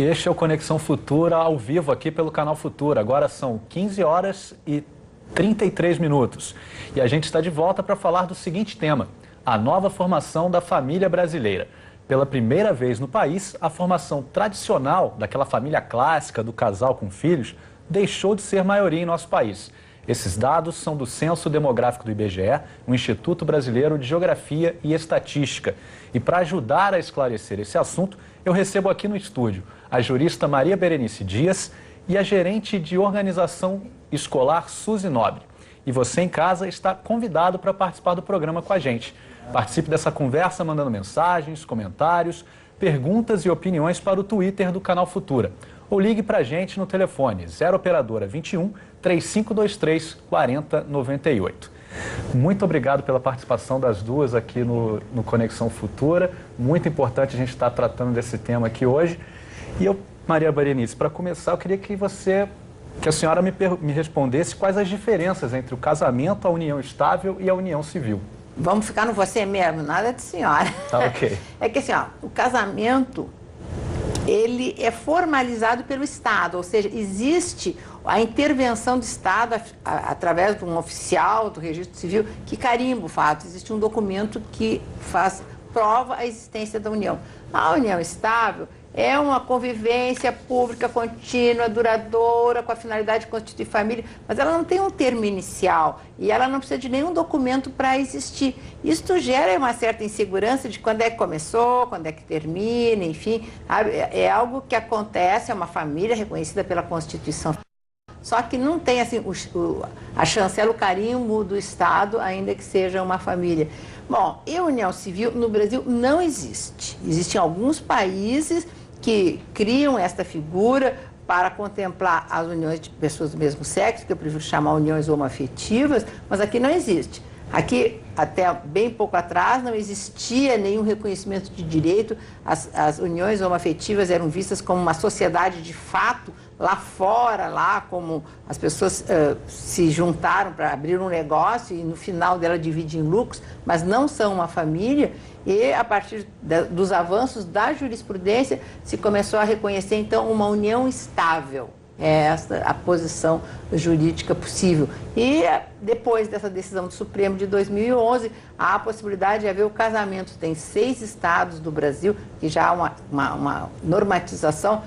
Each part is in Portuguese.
E este é o Conexão Futura ao vivo aqui pelo canal Futura. Agora são 15 horas e 33 minutos. E a gente está de volta para falar do seguinte tema: a nova formação da família brasileira. Pela primeira vez no país, a formação tradicional daquela família clássica do casal com filhos deixou de ser maioria em nosso país. Esses dados são do Censo Demográfico do IBGE, o Instituto Brasileiro de Geografia e Estatística. E para ajudar a esclarecer esse assunto, eu recebo aqui no estúdio a jurista Maria Berenice Dias e a gerente de organização escolar Suzy Nobre. E você em casa está convidado para participar do programa com a gente. Participe dessa conversa mandando mensagens, comentários, perguntas e opiniões para o Twitter do canal Futura. Ou ligue para a gente no telefone 0 operadora 21 3523 4098. Muito obrigado pela participação das duas aqui no Conexão Futura. Muito importante a gente estar tratando desse tema aqui hoje. E eu, Maria Berenice, para começar, eu queria que a senhora me respondesse quais as diferenças entre o casamento, a união estável e a união civil. Vamos ficar no você mesmo, nada de senhora. Tá, ok. É que assim, ó, o casamento, ele é formalizado pelo Estado, ou seja, existe a intervenção do Estado através de um oficial do registro civil que carimba o fato. Existe um documento que prova a existência da união. A união estável é uma convivência pública contínua, duradoura, com a finalidade de constituir família, mas ela não tem um termo inicial e ela não precisa de nenhum documento para existir. Isso gera uma certa insegurança de quando é que começou, quando é que termina, enfim. É algo que acontece, é uma família reconhecida pela Constituição. Só que não tem assim, a chancela, o carimbo do Estado, ainda que seja uma família. Bom, e a união civil no Brasil não existe. Existem alguns países que criam esta figura para contemplar as uniões de pessoas do mesmo sexo, que eu prefiro chamar uniões homoafetivas, mas aqui não existe. Aqui, até bem pouco atrás, não existia nenhum reconhecimento de direito. As uniões homoafetivas eram vistas como uma sociedade de fato. Lá fora, lá como as pessoas se juntaram para abrir um negócio e no final dela dividem lucros, mas não são uma família. E a partir dos avanços da jurisprudência se começou a reconhecer então uma união estável. É essa a posição jurídica possível. E depois dessa decisão do Supremo de 2011, há a possibilidade de haver o casamento. Tem 6 estados do Brasil que já há uma normatização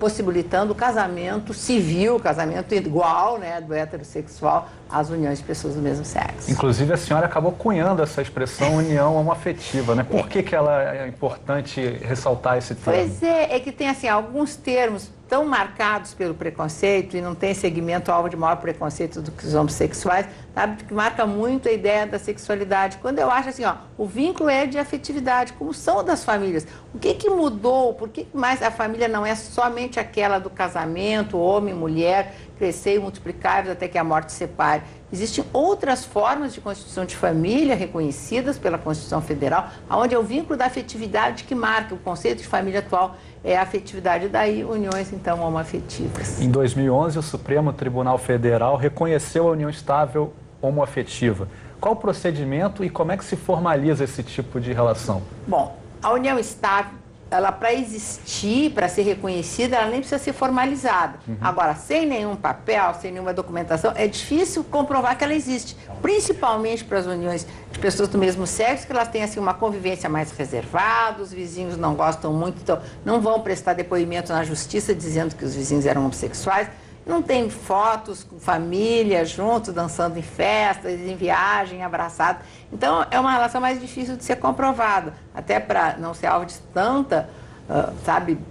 possibilitando o casamento civil, casamento igual, né, do heterossexual às uniões de pessoas do mesmo sexo. Inclusive, a senhora acabou cunhando essa expressão união homoafetiva, né? Por que ela é importante ressaltar esse termo? Pois é que tem assim, alguns termos tão marcados pelo preconceito, e não tem segmento alvo de maior preconceito do que os homossexuais, sabe, que marca muito a ideia da sexualidade. Quando eu acho assim, ó, o vínculo é de afetividade, como são das famílias. O que mudou? Por que mais a família não é somente aquela do casamento, homem, mulher, crescer e multiplicar até que a morte separe? Existem outras formas de constituição de família reconhecidas pela Constituição Federal, onde é o vínculo da afetividade que marca. O conceito de família atual é a afetividade, daí uniões então homoafetivas. Em 2011, o Supremo Tribunal Federal reconheceu a união estável homoafetiva. Qual o procedimento e como é que se formaliza esse tipo de relação? Bom, a união estável, ela para existir, para ser reconhecida, ela nem precisa ser formalizada. Agora, sem nenhum papel, sem nenhuma documentação, é difícil comprovar que ela existe. Principalmente para as uniões de pessoas do mesmo sexo, que elas têm assim, uma convivência mais reservada, os vizinhos não gostam muito, então não vão prestar depoimento na justiça dizendo que os vizinhos eram homossexuais. Não tem fotos com família juntos, dançando em festas, em viagem, abraçado. Então, é uma relação mais difícil de ser comprovada. Até para não ser alvo de tanta,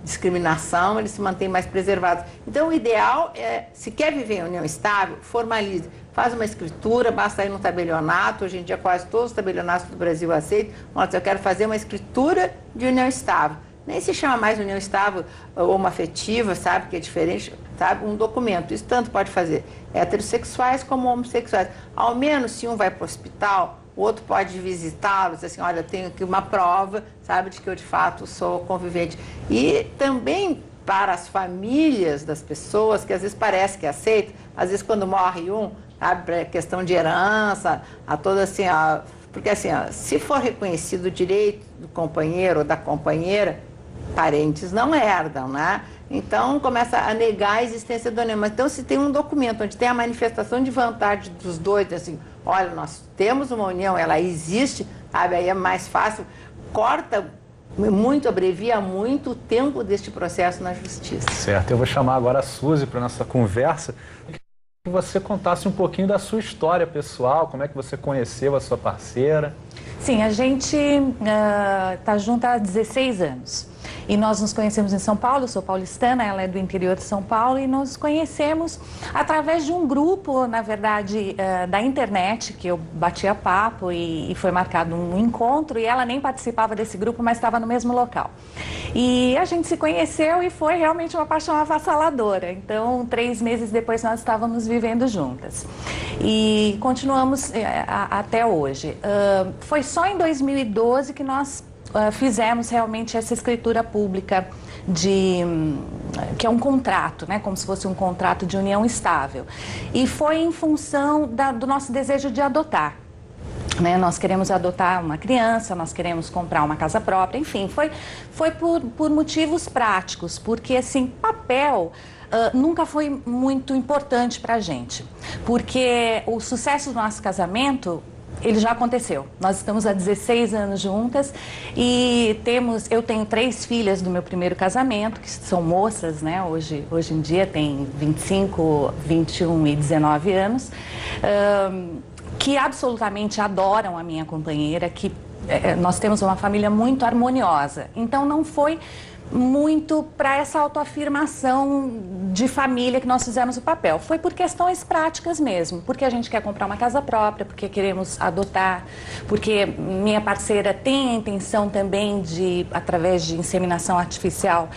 discriminação, eles se mantêm mais preservados. Então, o ideal é, se quer viver em união estável, formalize. Faz uma escritura, basta ir no tabelionato. Hoje em dia, quase todos os tabelionatos do Brasil aceitam. Nossa, eu quero fazer uma escritura de união estável. Nem se chama mais união estável homoafetiva, sabe, que é diferente, sabe, um documento. Isso tanto pode fazer heterossexuais como homossexuais. Ao menos, se um vai para o hospital, o outro pode visitá-lo, dizer assim, olha, eu tenho aqui uma prova, sabe, de que eu de fato sou convivente. E também para as famílias das pessoas, que às vezes parece que aceitam, às vezes quando morre um, sabe, para questão de herança, a toda assim, porque assim, se for reconhecido o direito do companheiro ou da companheira, parentes não herdam, né? Então começa a negar a existência da união. Mas então, se tem um documento onde tem a manifestação de vontade dos dois, assim, olha, nós temos uma união, ela existe, sabe? Aí é mais fácil, corta muito, abrevia muito o tempo deste processo na justiça. Certo, eu vou chamar agora a Suzy para nossa conversa. Que você contasse um pouquinho da sua história pessoal, como é que você conheceu a sua parceira. Sim, a gente está junto há 16 anos. E nós nos conhecemos em São Paulo, eu sou paulistana, ela é do interior de São Paulo, e nos conhecemos através de um grupo, na verdade, da internet, que eu batia papo e foi marcado um encontro, e ela nem participava desse grupo, mas estava no mesmo local. E a gente se conheceu e foi realmente uma paixão avassaladora. Então, 3 meses depois nós estávamos vivendo juntas. E continuamos até hoje. Foi só em 2012 que nós fizemos realmente essa escritura pública que é um contrato, né, como se fosse um contrato de união estável. E foi em função do nosso desejo de adotar. Né? Nós queremos adotar uma criança, nós queremos comprar uma casa própria, enfim, foi por motivos práticos, porque assim, papel nunca foi muito importante para a gente, porque o sucesso do nosso casamento, ele já aconteceu. Nós estamos há 16 anos juntas e eu tenho 3 filhas do meu primeiro casamento, que são moças, né? Hoje em dia tem 25, 21 e 19 anos, que absolutamente adoram a minha companheira, que nós temos uma família muito harmoniosa. Então não foi muito para essa autoafirmação de família que nós fizemos o papel. Foi por questões práticas mesmo, porque a gente quer comprar uma casa própria, porque queremos adotar, porque minha parceira tem a intenção também de, através de inseminação artificial,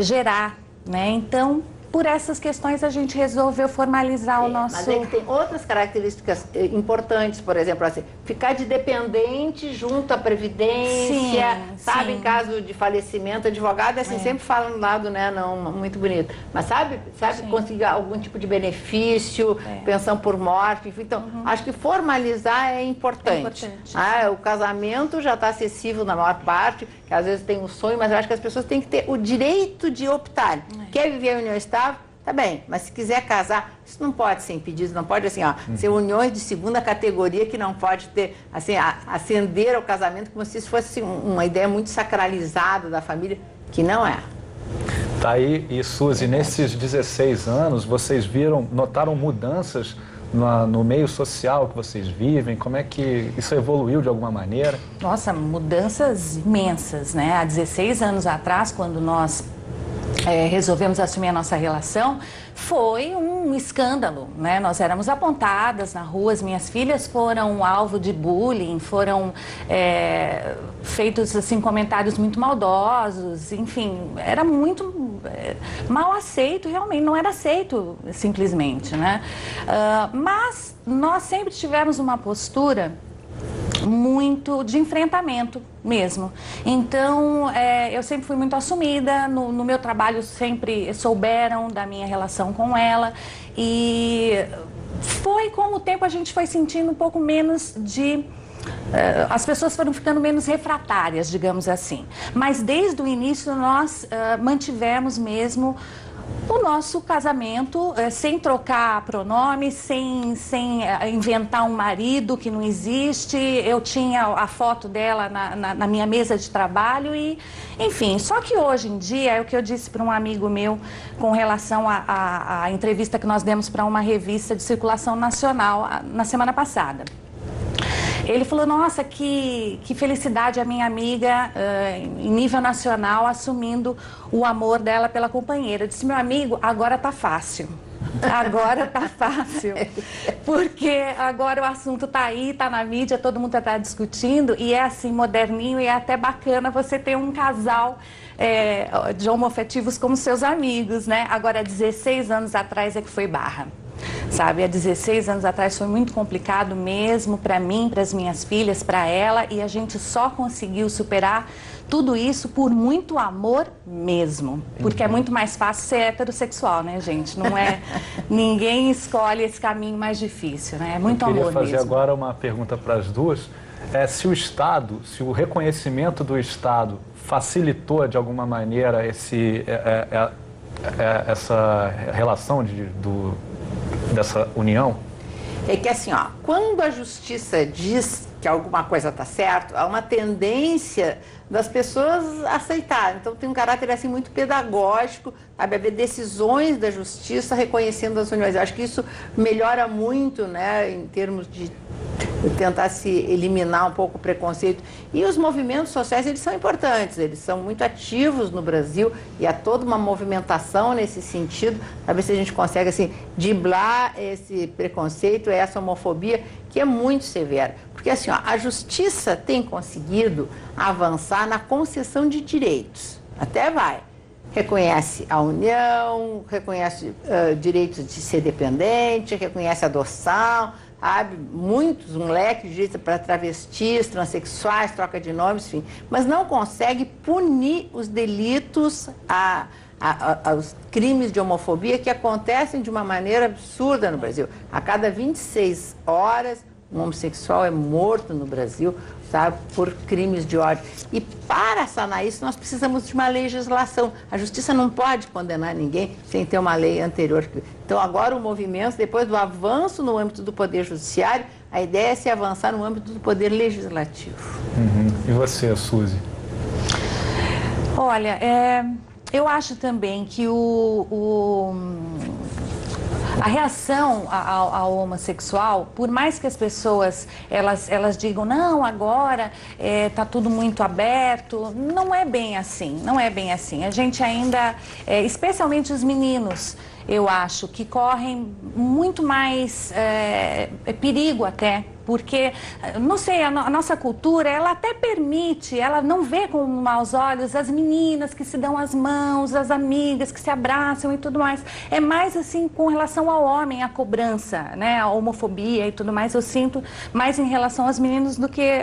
gerar, né? Então, por essas questões, a gente resolveu formalizar o nosso... Mas é que tem outras características importantes, por exemplo, assim, ficar de dependente junto à Previdência, sabe, sim. Em caso de falecimento, advogado, assim, sempre fala no lado, né, não muito bonito, mas sabe conseguir algum tipo de benefício, pensão por morte, enfim, então, acho que formalizar é importante. O casamento já está acessível na maior parte, que às vezes tem um sonho, mas eu acho que as pessoas têm que ter o direito de optar. Quer viver a união estável? Tá bem, mas se quiser casar, isso não pode ser impedido, não pode assim, ser uniões de segunda categoria que não pode ter, assim, ascender ao casamento como se isso fosse uma ideia muito sacralizada da família, que não é. Tá aí, e Suzy, nesses 16 anos, vocês notaram mudanças no meio social que vocês vivem? Como é que isso evoluiu de alguma maneira? Nossa, mudanças imensas, né? Há 16 anos atrás, quando nós resolvemos assumir a nossa relação, foi um escândalo, né? Nós éramos apontadas na rua, as minhas filhas foram alvo de bullying, foram feitos assim, comentários muito maldosos, enfim, era muito mal aceito, realmente, não era aceito simplesmente, né? Mas nós sempre tivemos uma postura muito de enfrentamento mesmo. Então, eu sempre fui muito assumida, no meu trabalho sempre souberam da minha relação com ela e foi com o tempo a gente foi sentindo um pouco menos as pessoas foram ficando menos refratárias, digamos assim. Mas desde o início nós mantivemos mesmo o nosso casamento, sem trocar pronomes, sem inventar um marido que não existe. Eu tinha a foto dela na minha mesa de trabalho e, enfim. Só que hoje em dia, é o que eu disse para um amigo meu com relação à entrevista que nós demos para uma revista de circulação nacional na semana passada. Ele falou, nossa, que felicidade a minha amiga, em nível nacional, assumindo o amor dela pela companheira. Eu disse, meu amigo, agora tá fácil. Agora tá fácil. Porque agora o assunto tá aí, tá na mídia, todo mundo tá discutindo. E é assim, moderninho, e é até bacana você ter um casal de homoafetivos como seus amigos, né? Agora, 16 anos atrás é que foi barra. sabe? Há 16 anos atrás foi muito complicado mesmo para mim, para as minhas filhas, para ela, e a gente só conseguiu superar tudo isso por muito amor mesmo, porque é muito mais fácil ser heterossexual, né, gente? Não é, ninguém escolhe esse caminho mais difícil, né? É muito amor mesmo. Eu queria fazer agora uma pergunta para as duas, se o Estado, se o reconhecimento do Estado facilitou de alguma maneira essa relação dessa união? É que assim, ó, quando a justiça diz que alguma coisa está certo, há uma tendência das pessoas aceitarem. Então tem um caráter assim muito pedagógico, sabe, haver decisões da justiça reconhecendo as uniões. Eu acho que isso melhora muito, né, em termos de tentar se eliminar um pouco o preconceito. E os movimentos sociais, eles são importantes, eles são muito ativos no Brasil e há toda uma movimentação nesse sentido, para ver se a gente consegue assim, driblar esse preconceito, essa homofobia, que é muito severa. Porque assim, ó, a justiça tem conseguido avançar na concessão de direitos, até vai. Reconhece a união, reconhece direitos de ser dependente, reconhece a adoção, abre um leque de direitos para travestis, transexuais, troca de nomes, enfim, mas não consegue punir os delitos, os crimes de homofobia que acontecem de uma maneira absurda no Brasil. A cada 26 horas, um homossexual é morto no Brasil, sabe, por crimes de ódio. E para sanar isso, nós precisamos de uma legislação. A justiça não pode condenar ninguém sem ter uma lei anterior. Então, agora o movimento, depois do avanço no âmbito do Poder Judiciário, a ideia é se avançar no âmbito do Poder Legislativo. E você, Suzy? Olha, eu acho também que a reação ao homossexual, por mais que as pessoas elas digam, não, agora está tudo muito aberto, não é bem assim, não é bem assim. A gente ainda, especialmente os meninos, eu acho que correm muito mais perigo até, porque, não sei, a nossa cultura, ela até permite, ela não vê com maus olhos as meninas que se dão as mãos, as amigas que se abraçam e tudo mais. É mais assim com relação ao homem, a cobrança, né, a homofobia e tudo mais, eu sinto mais em relação aos meninos do que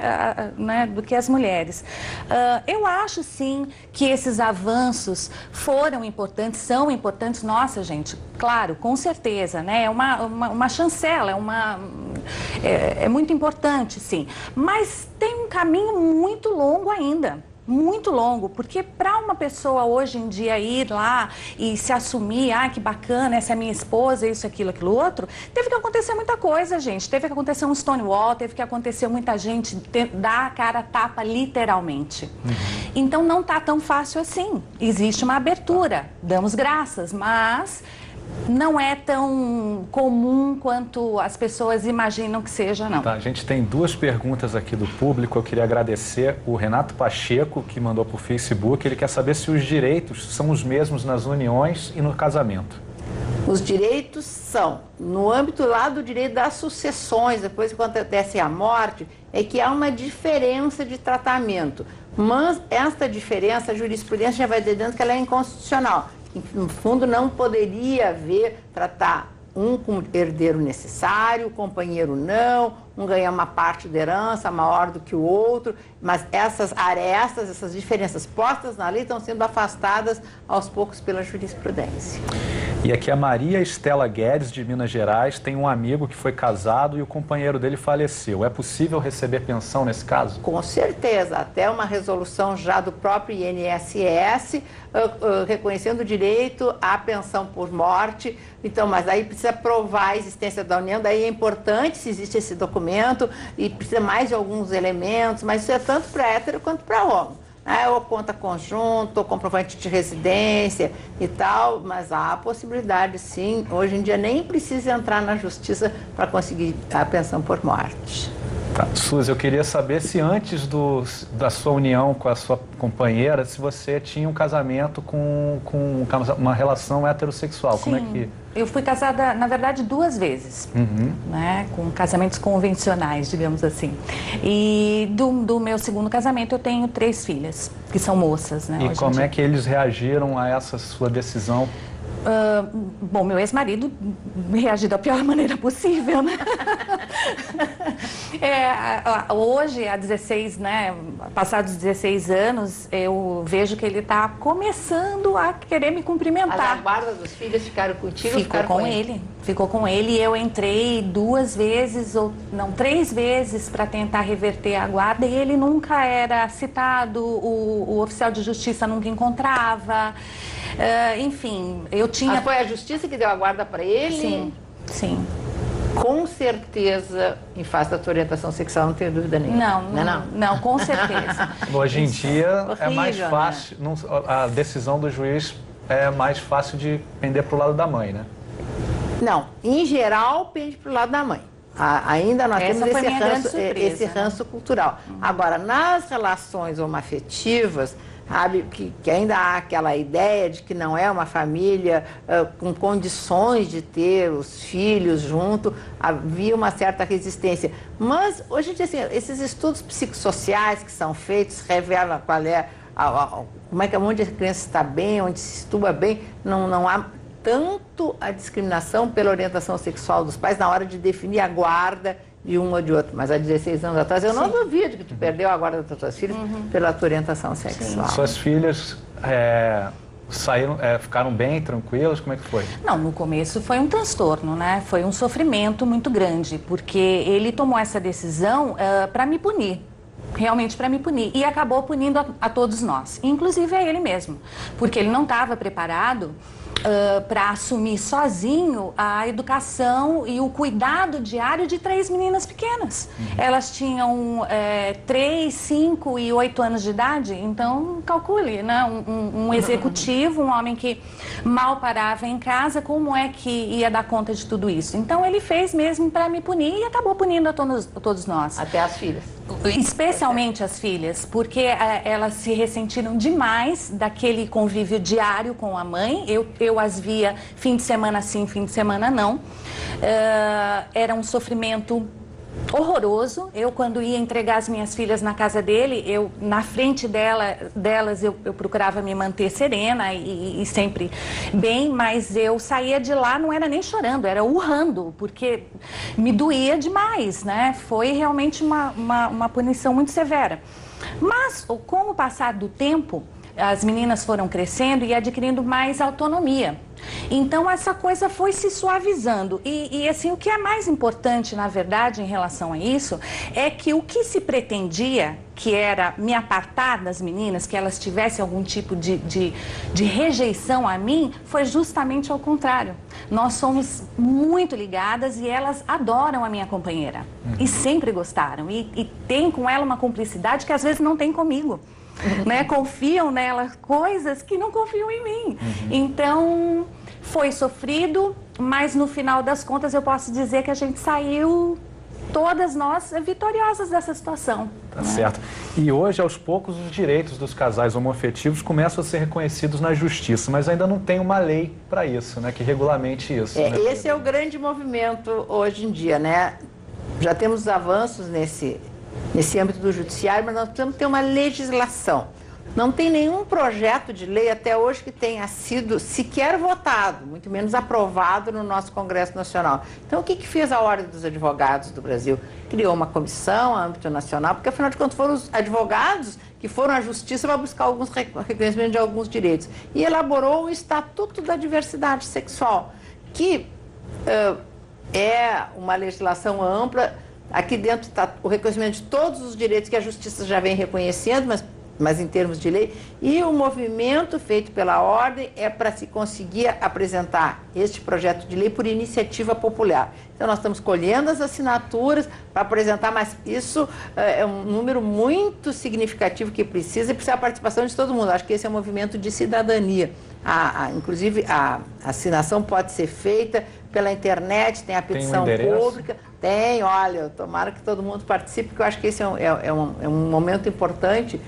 as mulheres. Eu acho sim que esses avanços foram importantes, são importantes, nossa gente, claro, com certeza, né, é uma chancela, é muito importante, sim, mas tem um caminho muito longo ainda, muito longo, porque para uma pessoa hoje em dia ir lá e se assumir, que bacana, essa é minha esposa, isso, aquilo, aquilo outro, teve que acontecer muita coisa, gente, teve que acontecer um Stonewall, teve que acontecer muita gente dar a cara a tapa, literalmente. Então não tá tão fácil assim, existe uma abertura, damos graças, mas não é tão comum quanto as pessoas imaginam que seja, não. Tá, a gente tem duas perguntas aqui do público. Eu queria agradecer o Renato Pacheco, que mandou por Facebook. Ele quer saber se os direitos são os mesmos nas uniões e no casamento. Os direitos são, no âmbito lá do direito das sucessões, depois que acontece a morte, é que há uma diferença de tratamento. Mas esta diferença, a jurisprudência já vai dizendo que ela é inconstitucional. No fundo, não poderia tratar um com herdeiro necessário, o companheiro não, um ganha uma parte da herança maior do que o outro, mas essas arestas, essas diferenças postas na lei estão sendo afastadas aos poucos pela jurisprudência. E aqui a Maria Estela Guedes, de Minas Gerais, tem um amigo que foi casado e o companheiro dele faleceu. É possível receber pensão nesse caso? Com certeza, até uma resolução já do próprio INSS, reconhecendo o direito à pensão por morte. Então, mas aí precisa provar a existência da união, daí é importante se existe esse documento e precisa mais de alguns elementos, mas isso é tanto para hétero quanto para homo. Ou conta conjunto, ou comprovante de residência e tal, mas há a possibilidade, sim. Hoje em dia nem precisa entrar na justiça para conseguir a pensão por morte. Tá. Suzy, eu queria saber se antes da sua união com a sua companheira, se você tinha um casamento com uma relação heterossexual. Sim. Como é que... Eu fui casada, na verdade, 2 vezes, né, com casamentos convencionais, digamos assim. E do meu segundo casamento eu tenho 3 filhas, que são moças, né? E como é que eles reagiram a essa sua decisão? Bom, meu ex-marido reagiu da pior maneira possível, né? Hoje, há 16, né, passados 16 anos, eu vejo que ele está começando a querer me cumprimentar. As guardas dos filhos ficaram contigo? Ficou com ele. Ficou com ele e eu entrei 2 vezes, ou não, 3 vezes para tentar reverter a guarda e ele nunca era citado, o oficial de justiça nunca encontrava. Enfim, eu tinha... Mas foi a justiça que deu a guarda para ele? Sim, sim. Com certeza, em face da tua orientação sexual, não tenho dúvida nenhuma. Não, com certeza. Hoje em dia horrível, é mais fácil, né? A decisão do juiz é mais fácil de pender para o lado da mãe, né? Não, em geral, pende para o lado da mãe. Ainda nós Essa temos foi minha grande surpresa, esse ranço cultural. Agora, nas relações homoafetivas, sabe, que ainda há aquela ideia de que não é uma família com condições de ter os filhos junto, havia uma certa resistência. Mas, hoje em dia, assim, esses estudos psicossociais que são feitos revelam qual é, como é que onde a criança está bem, onde se estuda bem, não há tanto a discriminação pela orientação sexual dos pais na hora de definir a guarda de um ou de outro. Mas há 16 anos atrás, eu não duvido que tu perdeu a guarda das tuas filhas pela tua orientação sexual. Sim. Suas filhas ficaram bem, tranquilas? Como é que foi? Não, no começo foi um transtorno, né? Foi um sofrimento muito grande, porque ele tomou essa decisão para me punir. Realmente para me punir. E acabou punindo a todos nós, inclusive a ele mesmo. Porque ele não estava preparado para assumir sozinho a educação e o cuidado diário de 3 meninas pequenas. Elas tinham 3, 5 e 8 anos de idade, então calcule, né? Um executivo, um homem que mal parava em casa, como é que ia dar conta de tudo isso? Então ele fez mesmo para me punir e acabou punindo a todos nós. Até as filhas. Especialmente as filhas, porque elas se ressentiram demais daquele convívio diário com a mãe. Eu as via fim de semana sim, fim de semana não. Era um sofrimento horroroso. Eu, quando ia entregar as minhas filhas na casa dele, na frente delas, eu procurava me manter serena e sempre bem, mas eu saía de lá, não era nem chorando, era urrando, porque me doía demais, né? Foi realmente uma punição muito severa. Mas, com o passar do tempo, as meninas foram crescendo e adquirindo mais autonomia. Então, essa coisa foi se suavizando. E assim, o que é mais importante, na verdade, em relação a isso, é que o que se pretendia, que era me apartar das meninas, que elas tivessem algum tipo de rejeição a mim, foi justamente ao contrário. Nós somos muito ligadas e elas adoram a minha companheira. E sempre gostaram. E tem com ela uma cumplicidade que às vezes não tem comigo. Né? Confiam nela coisas que não confiam em mim. Então, foi sofrido, mas no final das contas eu posso dizer que a gente saiu, todas nós, vitoriosas dessa situação. Tá certo. E hoje, aos poucos, os direitos dos casais homoafetivos começam a ser reconhecidos na justiça, mas ainda não tem uma lei para isso, né, que regulamente isso. Né? Esse é o grande movimento hoje em dia, né? Já temos avanços nesse âmbito do judiciário, mas nós precisamos ter uma legislação. Não tem nenhum projeto de lei até hoje que tenha sido sequer votado, muito menos aprovado no nosso Congresso Nacional. Então, o que fez a Ordem dos Advogados do Brasil? Criou uma comissão a âmbito nacional, porque, afinal de contas, foram os advogados que foram à Justiça para buscar alguns reconhecimentos de alguns direitos. E elaborou o Estatuto da Diversidade Sexual, que é uma legislação ampla. Aqui dentro está o reconhecimento de todos os direitos que a Justiça já vem reconhecendo, mas em termos de lei. E o movimento feito pela Ordem é para se conseguir apresentar este projeto de lei por iniciativa popular. Então, nós estamos colhendo as assinaturas para apresentar, mas isso é um número muito significativo que precisa a participação de todo mundo. Acho que esse é um movimento de cidadania. Inclusive, a assinação pode ser feita pela internet, tem a petição pública. Tem, olha, tomara que todo mundo participe, porque eu acho que esse é um momento importante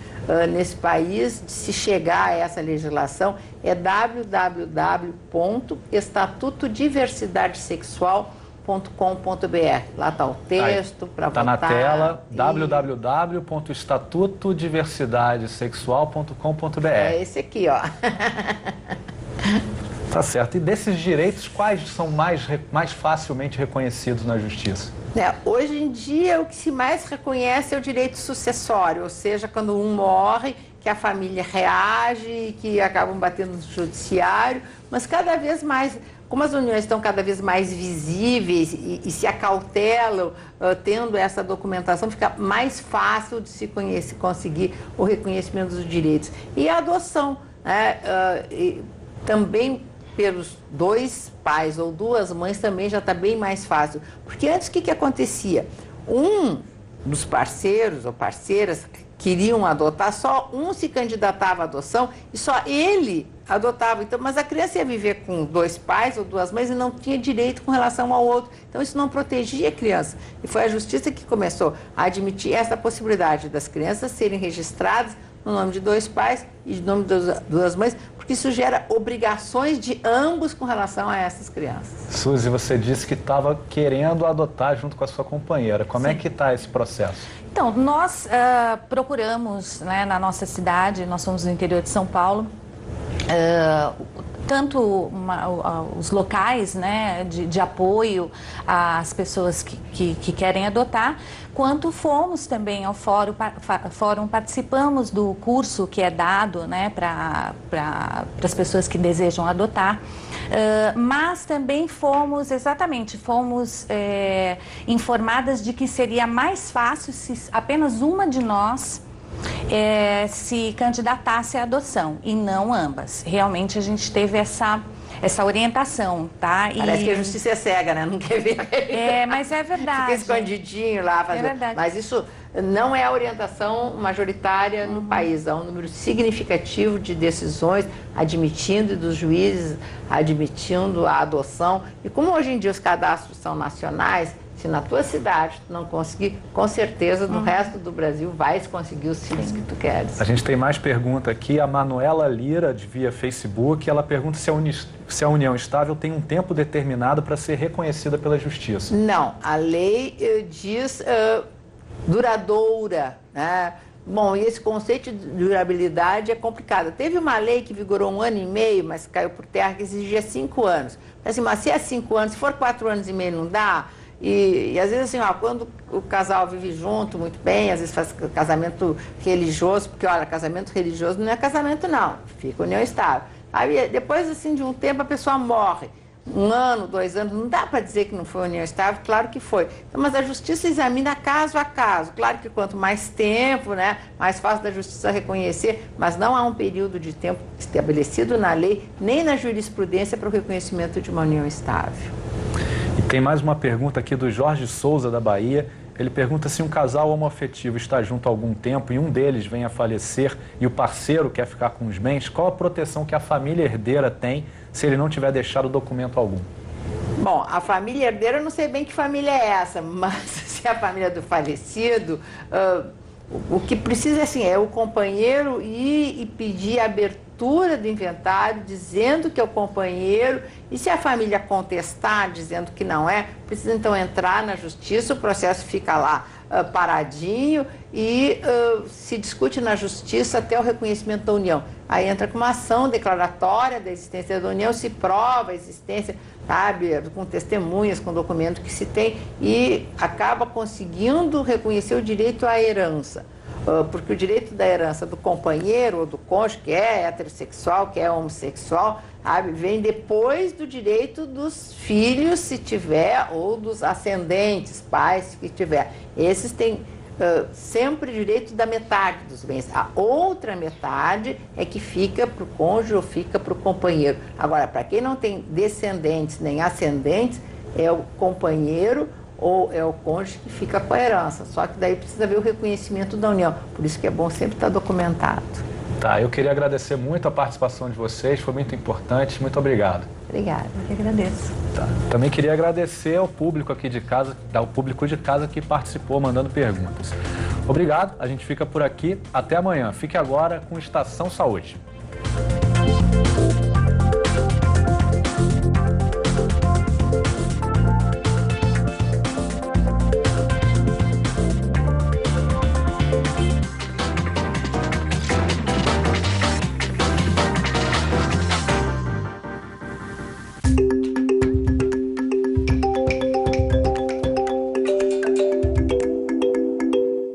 nesse país de se chegar a essa legislação. É www.estatutodiversidadesexual.com.br. Lá está o texto para votar. Está na tela, www.estatutodiversidadesexual.com.br. É esse aqui, ó. Tá certo. E desses direitos, quais são mais facilmente reconhecidos na justiça? Hoje em dia, o que se mais reconhece é o direito sucessório, ou seja, quando um morre, que a família reage, que acabam batendo no judiciário, mas cada vez mais, como as uniões estão cada vez mais visíveis e se acautelam, tendo essa documentação, fica mais fácil de se conseguir o reconhecimento dos direitos. E a adoção, né? Também pelos dois pais ou duas mães também já está bem mais fácil. Porque antes o que acontecia? Um dos parceiros ou parceiras queriam adotar, só um se candidatava à adoção e só ele adotava. Então, mas a criança ia viver com dois pais ou duas mães e não tinha direito com relação ao outro. Então, isso não protegia a criança. E foi a justiça que começou a admitir essa possibilidade das crianças serem registradas no nome de dois pais e no nome das duas mães, porque isso gera obrigações de ambos com relação a essas crianças. Suzy, você disse que estava querendo adotar junto com a sua companheira. Como é que está esse processo? Então, nós procuramos, né, na nossa cidade, nós somos do interior de São Paulo, tanto os locais, né, de apoio às pessoas que querem adotar, quanto fomos também ao fórum, participamos do curso que é dado, né, para as pessoas que desejam adotar, mas também fomos informadas de que seria mais fácil se apenas uma de nós se candidatasse à adoção e não ambas. Realmente a gente teve essa orientação, tá? Parece que a justiça é cega, né? Não quer ver. Mas é verdade. Fica escondidinho lá. É verdade. Mas isso não é a orientação majoritária no país. Há um número significativo de decisões admitindo, dos juízes admitindo a adoção. E como hoje em dia os cadastros são nacionais, se na tua cidade tu não conseguir, com certeza no resto do Brasil vais conseguir os filhos que tu queres. A gente tem mais pergunta aqui. A Manuela Lira, via Facebook, ela pergunta se a união estável tem um tempo determinado para ser reconhecida pela justiça. Não, a lei diz duradoura, né? Bom, e esse conceito de durabilidade é complicado. Teve uma lei que vigorou 1 ano e meio, mas caiu por terra, que exigia 5 anos. Assim, mas se é 5 anos, se for 4 anos e meio, não dá. E às vezes, assim, quando o casal vive junto muito bem, às vezes faz casamento religioso, porque, olha, casamento religioso não é casamento, não, fica união estável. Aí, depois, assim, de um tempo, a pessoa morre. 1 ano, 2 anos, não dá para dizer que não foi união estável, claro que foi. Então, mas a justiça examina caso a caso. Claro que quanto mais tempo, né, mais fácil da justiça reconhecer, mas não há um período de tempo estabelecido na lei, nem na jurisprudência para o reconhecimento de uma união estável. E tem mais uma pergunta aqui do Jorge Souza, da Bahia. Ele pergunta se um casal homoafetivo está junto há algum tempo e um deles vem a falecer e o parceiro quer ficar com os bens, qual a proteção que a família herdeira tem se ele não tiver deixado documento algum? Bom, a família herdeira, eu não sei bem que família é essa, mas se é a família do falecido, o que precisa assim, é o companheiro ir e pedir a abertura do inventário, dizendo que é o companheiro, e se a família contestar, dizendo que não é, precisa então entrar na justiça, o processo fica lá paradinho e se discute na justiça até o reconhecimento da união. Aí entra com uma ação declaratória da existência da união, se prova a existência, sabe, com testemunhas, com documento que se tem, e acaba conseguindo reconhecer o direito à herança. Porque o direito da herança do companheiro ou do cônjuge, que é heterossexual, que é homossexual, sabe, vem depois do direito dos filhos, se tiver, ou dos ascendentes, pais, que tiver. Esses têm sempre direito da metade dos bens. A outra metade é que fica para o cônjuge ou fica para o companheiro. Agora, para quem não tem descendentes nem ascendentes, é o companheiro ou é o cônjuge que fica com a herança. Só que daí precisa ver o reconhecimento da união. Por isso que é bom sempre estar documentado. Tá, eu queria agradecer muito a participação de vocês, foi muito importante. Muito obrigado. Obrigada. Eu que agradeço. Tá. Também queria agradecer ao público aqui de casa, ao público de casa que participou mandando perguntas. Obrigado, a gente fica por aqui. Até amanhã. Fique agora com Estação Saúde.